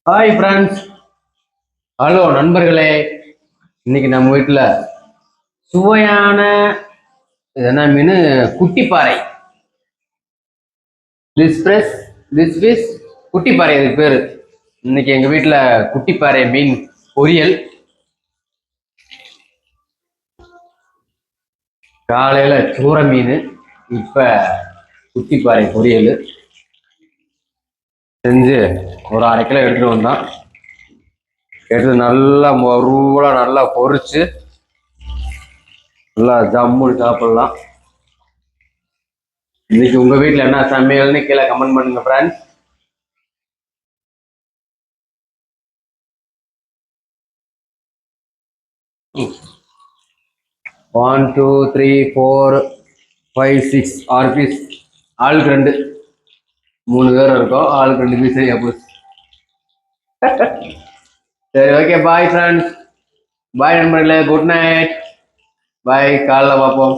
Hi friends. Hello நண்பர்களே. இன்னைக்கு நம்ம வீட்டில் சுவையான இது என்ன மீன்? குட்டிப்பாறை. திஸ் ஃப்ரெஷ் திஸ் ஃபிஷ் குட்டிப்பாறை இது பேர். இன்னைக்கு எங்கள் வீட்டில் குட்டிப்பாறை மீன் பொரியல். காலையில் சூற மீன், இப்போ குட்டிப்பாறை பொரியல் செஞ்சு ஒரு 1/2 கிலோ எடுத்துகிட்டு வந்தோம். எடுத்து நல்லா மறுவலாக நல்லா பொரிச்சு நல்லா ஜம்முன்னு சாப்பிடலாம். இன்னைக்கு உங்க வீட்டில் என்ன சமையல்னு கீழே கமெண்ட் பண்ணுங்க friends. One two three four five six 6 piece. ஆளுக்கு 2, 3 பேர் இருக்கோம். ஆளுக்கு 2 பீஸ் சரியா போச்சு. சரி, ஓகே, பாய் ஃப்ரெண்ட்ஸ். பாய் நண்பர்களே, குட் நைட். பாய், காலைல பார்ப்போம்.